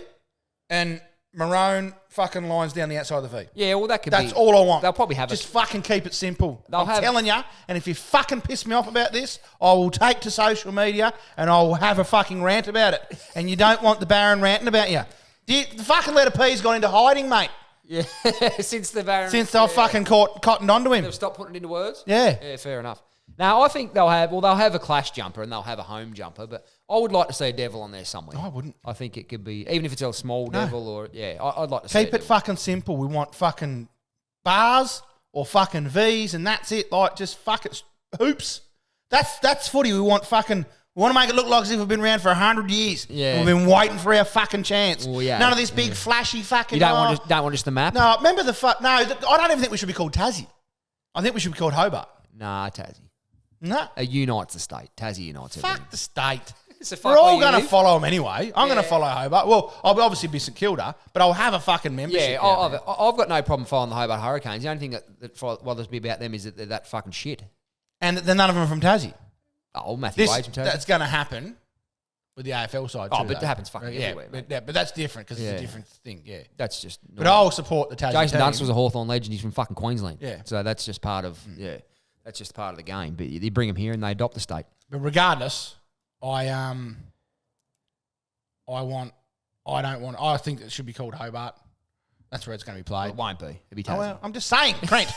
and maroon fucking lines down the outside of the V. Yeah, well, That's all I want. They'll probably have Just fucking keep it simple. I'm telling you, and if you fucking piss me off about this, I will take to social media and I will have a fucking rant about it. And you don't want the Baron ranting about you. The fucking letter P's gone into hiding, mate. Yeah, since they've fucking cottoned onto him. They've stopped putting it into words? Yeah. Yeah, fair enough. Now, I think they'll have a clash jumper and they'll have a home jumper, but I would like to see a devil on there somewhere. I wouldn't. I think it could be, even if it's a small devil or, I'd like to see Keep it fucking simple. We want fucking bars or fucking Vs and that's it. Like, just fuck it. Hoops. That's footy. We want to make it look like as if we've been around for 100 years. Yeah. We've been waiting for our fucking chance. Well, yeah. None of this big flashy fucking... You don't want just the map? No, remember the... No, I don't even think we should be called Tassie. I think we should be called Hobart. Nah, Tassie. No. It unites the state. Tassie unites everything. Fuck the state. So We're all going to follow them anyway. I'm going to follow Hobart. Well, I'll obviously be St Kilda, but I'll have a fucking membership. Yeah, I've got no problem following the Hobart Hurricanes. The only thing that bothers me about them is that they're that fucking shit. And then none of them are from Tassie. Oh, Matthew Wade's from Tassie. That's going to happen with the AFL side too. Oh, but it happens fucking everywhere. But that's different because it's a different thing, yeah. That's just... But I'll support the Tassie Jason team. Dunst was a Hawthorn legend. He's from fucking Queensland. Yeah. So that's just part of... Yeah. That's just part of the game. But you bring them here and they adopt the state. But regardless, I think it should be called Hobart. That's where it's going to be played. Well, it won't be. It'll be Tassie. Oh, well, I'm just saying, Crent.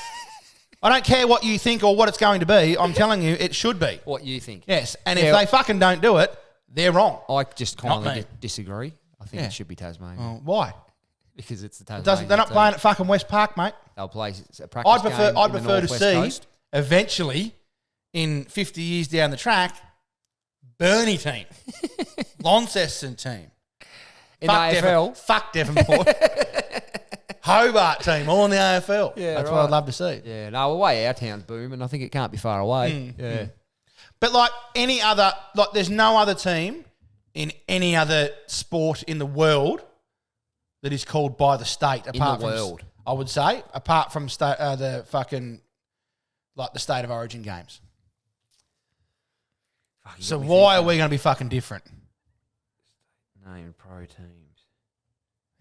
I don't care what you think or what it's going to be. I'm telling you, it should be. What you think. Yes, and if they fucking don't do it, they're wrong. I just kindly disagree. I think it should be Tasmania. Oh, why? Because it's the Tasmania. They're not playing at fucking West Park, mate. They'll play a practice I'd prefer to see, coast. Eventually, in 50 years down the track, Burnie team. Launceston team. In the AFL? Fuck Devonport. Hobart team, all in the AFL. Yeah, that's what I'd love to see. Yeah, no, away our town's booming. I think it can't be far away. But like any other, like there's no other team in any other sport in the world that is called by the state. Apart from world. I would say, apart from the fucking, like the state of origin games. So why are we going to be fucking different? Name pro teams.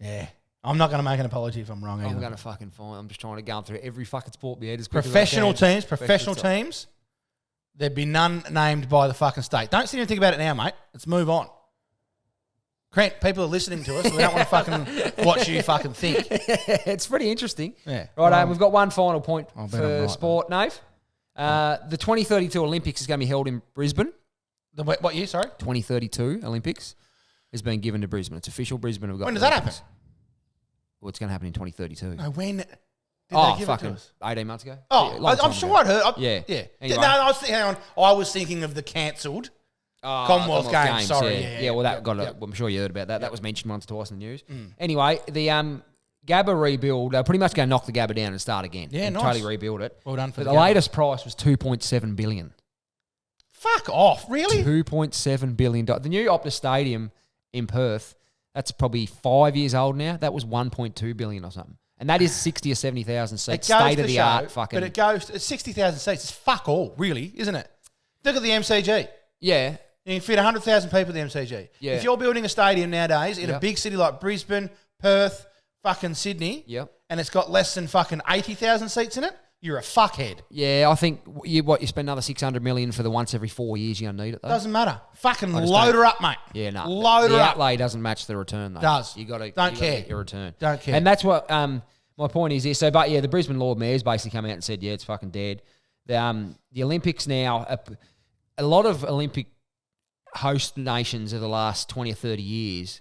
Yeah. I'm not going to make an apology if I'm wrong either. I'm going to fucking find. I'm just trying to go through every fucking sport we had as Professional teams, there'd be none named by the fucking state. Don't sit and think about it now, mate. Let's move on. Crent, people are listening to us. We don't want to fucking watch you fucking think. It's pretty interesting. Yeah. Right, we've got one final point for sport, Nave. The 2032 Olympics is going to be held in Brisbane. What year, sorry? 2032 Olympics has been given to Brisbane. It's official. Brisbane have got. When does that happen? Well, it's going to happen in 2032. No, when did they give it to us? 18 months ago. Oh, I'm sure I'd heard. Yeah. Anyway. No, I was thinking of the cancelled Commonwealth Games. Sorry. Yeah, well, that got. I'm sure you heard about that. Yep. That was mentioned once or twice in the news. Anyway, the Gabba rebuild, they're pretty much going to knock the Gabba down and start again. Yeah, nice. Totally rebuild it. Well done for the latest price was $2.7 billion. Fuck off, really? $2.7 billion. The new Optus Stadium in Perth, that's probably 5 years old now. That was $1.2 billion or something. And that is 60 or 70,000 seats. State of the art fucking. But it goes, it's 60,000 seats. It's fuck all, really, isn't it? Look at the MCG. Yeah. You can fit 100,000 people at the MCG. Yeah. If you're building a stadium nowadays in a big city like Brisbane, Perth, fucking Sydney, and it's got less than fucking 80,000 seats in it, you're a fuckhead. Yeah, I think you spend another $600 million for the once every 4 years, you're going to need it, though. Doesn't matter. Fucking load her up, mate. Yeah, no. Load her up. The outlay doesn't match the return, though. Does. You got to get your return. Don't care. And that's what my point is here. So, but yeah, the Brisbane Lord Mayor's basically come out and said, yeah, it's fucking dead. The Olympics now, a lot of Olympic host nations of the last 20 or 30 years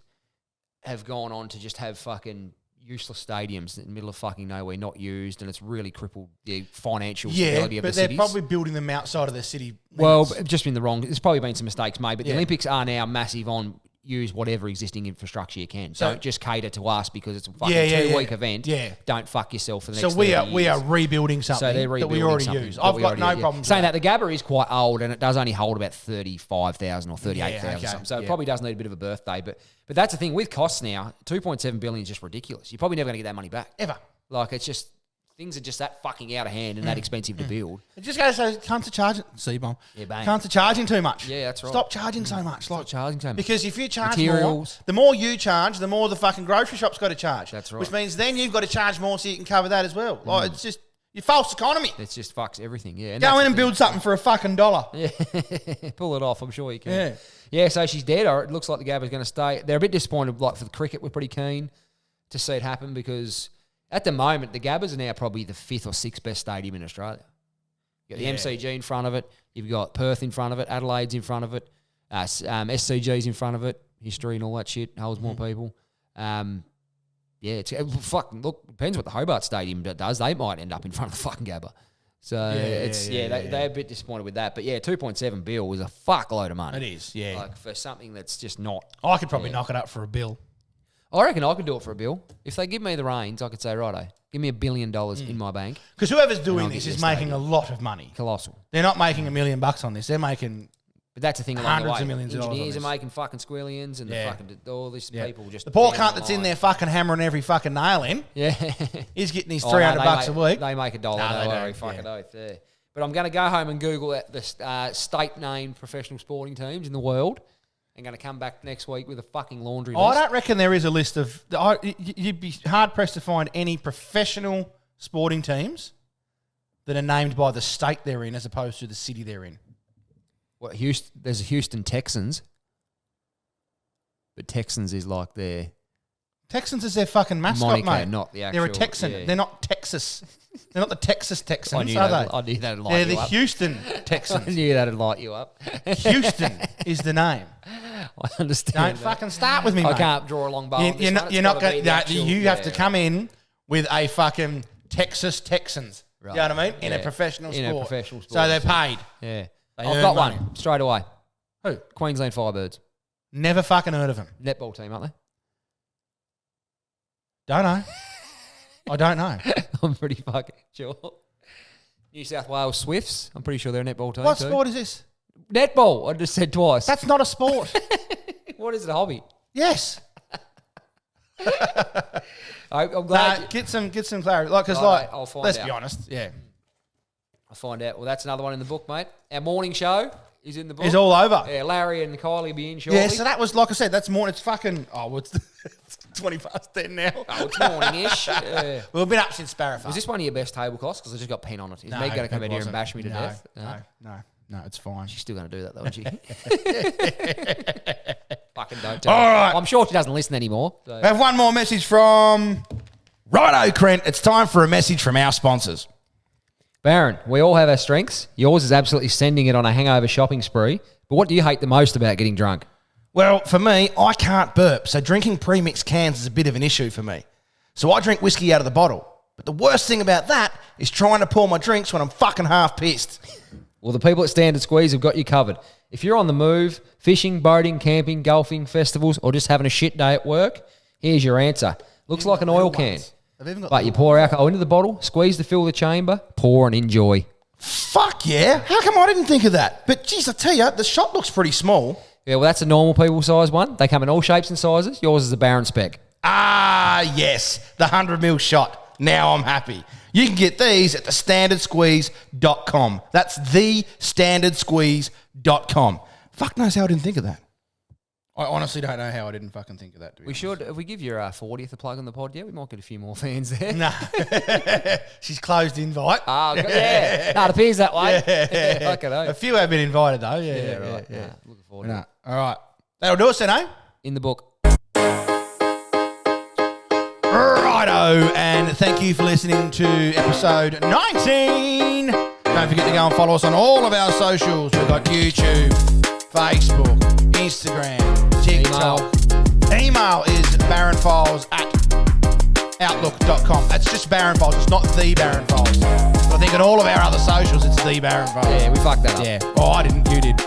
have gone on to just have fucking useless stadiums in the middle of fucking nowhere, not used, and it's really crippled the financial stability of the cities. Yeah, but they're probably building them outside of their city limits. Well, just been the wrong. There's probably been some mistakes made, but the Olympics are now massive on use whatever existing infrastructure you can. So don't just cater to us because it's a fucking 2-week event. Yeah. Don't fuck yourself for the next 30 years. We are rebuilding something that we already use. I've got no problem saying that. The Gabba is quite old and it does only hold about 35,000 or 38,000 or something. So it probably does need a bit of a birthday. But that's the thing. With costs now, $2.7 billion is just ridiculous. You're probably never going to get that money back. Ever. Like, it's just... Things are just that fucking out of hand and that expensive to build. It just goes to cunts are charging. C-bomb. Yeah, bang. Cunts are charging too much. Yeah, that's right. Stop charging so much. Stop charging so much. Because if you charge materials, more, the more you charge, the more the fucking grocery shop's got to charge. That's right. Which means then you've got to charge more so you can cover that as well. Like, it's just your false economy. It just fucks everything, yeah. And go in and build something for a fucking $1. Yeah, pull it off. I'm sure you can. Yeah, so she's dead. Or it looks like the Gabba's going to stay. They're a bit disappointed. Like for the cricket, we're pretty keen to see it happen because At the moment, the Gabbers are now probably the 5th or 6th best stadium in Australia. You've got the MCG in front of it. You've got Perth in front of it. Adelaide's in front of it. SCG's in front of it. History and all that shit holds more people. It's look, depends what the Hobart Stadium does. They might end up in front of the fucking Gabba. So they're a bit disappointed with that. But 2.7 bill is a fuckload of money. It is, yeah. Like for something that's just not. I could probably knock it up for a bill. I reckon I could do it for a bill. If they give me the reins, I could say, righto, give me $1 billion in my bank. Because whoever's doing this is making a lot of money. Colossal. They're not making $1 million on this. They're making... But that's the thing along the way. Hundreds of millions of dollars. Engineers are making fucking squillions and the fucking all these people just... The poor cunt that's in there fucking hammering every fucking nail in. Yeah. He's getting his $300 a week. They make $1, don't worry. Fucking oath there. But I'm going to go home and Google the state-named professional sporting teams in the world. I'm going to come back next week with a fucking laundry list. I don't reckon there is a list of... You'd be hard-pressed to find any professional sporting teams that are named by the state they're in as opposed to the city they're in. What, there's a Houston Texans. But Texans is like their... Texans is their fucking mascot, Monica, mate. Not the actual... They're a Texan. Yeah. They're not Texas. They're not the Texas Texans, are they? I knew that'd light They're you the up. Houston Texans. I knew that'd light you up. Houston is the name. I understand. Don't fucking start with me, mate. I can't draw a long bow. You're not going. You have to come in with a fucking Texas Texans. Right. You know what I mean? In a professional sport. So they're paid. Yeah. I've got one straight away. Who? Queensland Firebirds. Never fucking heard of them. Netball team, aren't they? Don't know. I don't know. I'm pretty fucking sure. New South Wales Swifts. I'm pretty sure they're a netball team. What sport is this? Netball. I just said twice. That's not a sport. What is it? A hobby? Yes. I'm glad. Get some clarity. Because I'll find let's out. be honest. Yeah. I'll find out. Well, that's another one in the book, mate. Our morning show is in the book. It's all over. Yeah, Larry and Kylie will be in shortly. Yeah, so that was, like I said, that's more, it's fucking, it's 20 past 10 now. Oh, it's morning-ish. Yeah. We've been up since Sparrowfast. Was this one of your best table costs? Because I just got pen on it. Is Meg going to come in here and bash me to death? No, it's fine. She's still going to do that, though, isn't she? Fucking don't tell All right. I'm sure she doesn't listen anymore. So. I have one more message from Righto, Crent. It's time for a message from our sponsors. Baron, we all have our strengths. Yours is absolutely sending it on a hangover shopping spree. But what do you hate the most about getting drunk? Well, for me, I can't burp, so drinking pre-mixed cans is a bit of an issue for me. So I drink whiskey out of the bottle. But the worst thing about that is trying to pour my drinks when I'm fucking half pissed. Well, the people at Standard Squeeze have got you covered. If you're on the move, fishing, boating, camping, golfing, festivals, or just having a shit day at work, here's your answer. Looks like an oil can. But you pour alcohol into the bottle, squeeze to fill the chamber, pour and enjoy. Fuck yeah. How come I didn't think of that? But geez, I tell you, the shot looks pretty small. Yeah, well, that's a normal people size one. They come in all shapes and sizes. Yours is a Baron spec. Ah, yes. The 100ml shot. Now I'm happy. You can get these at thestandardsqueeze.com. That's thestandardsqueeze.com. Fuck knows how I didn't think of that. I honestly don't know how I didn't fucking think of that. We should. If we give your 40th a plug on the pod, we might get a few more fans there. No. She's closed invite. Oh, yeah. No, it appears that way. Yeah. A few have been invited, though. Yeah, right. Yeah. Looking forward to it. All right. That'll do us then, eh? In the book. Righto, and thank you for listening to episode 19. Don't forget to go and follow us on all of our socials. We've got YouTube, Facebook, Instagram, TikTok. Email is baronfiles@outlook.com. That's just Baron Files. It's not the Baron Files. But I think on all of our other socials, it's the Baron Files. Yeah, we fucked that up. Yeah. Oh, I didn't. You did.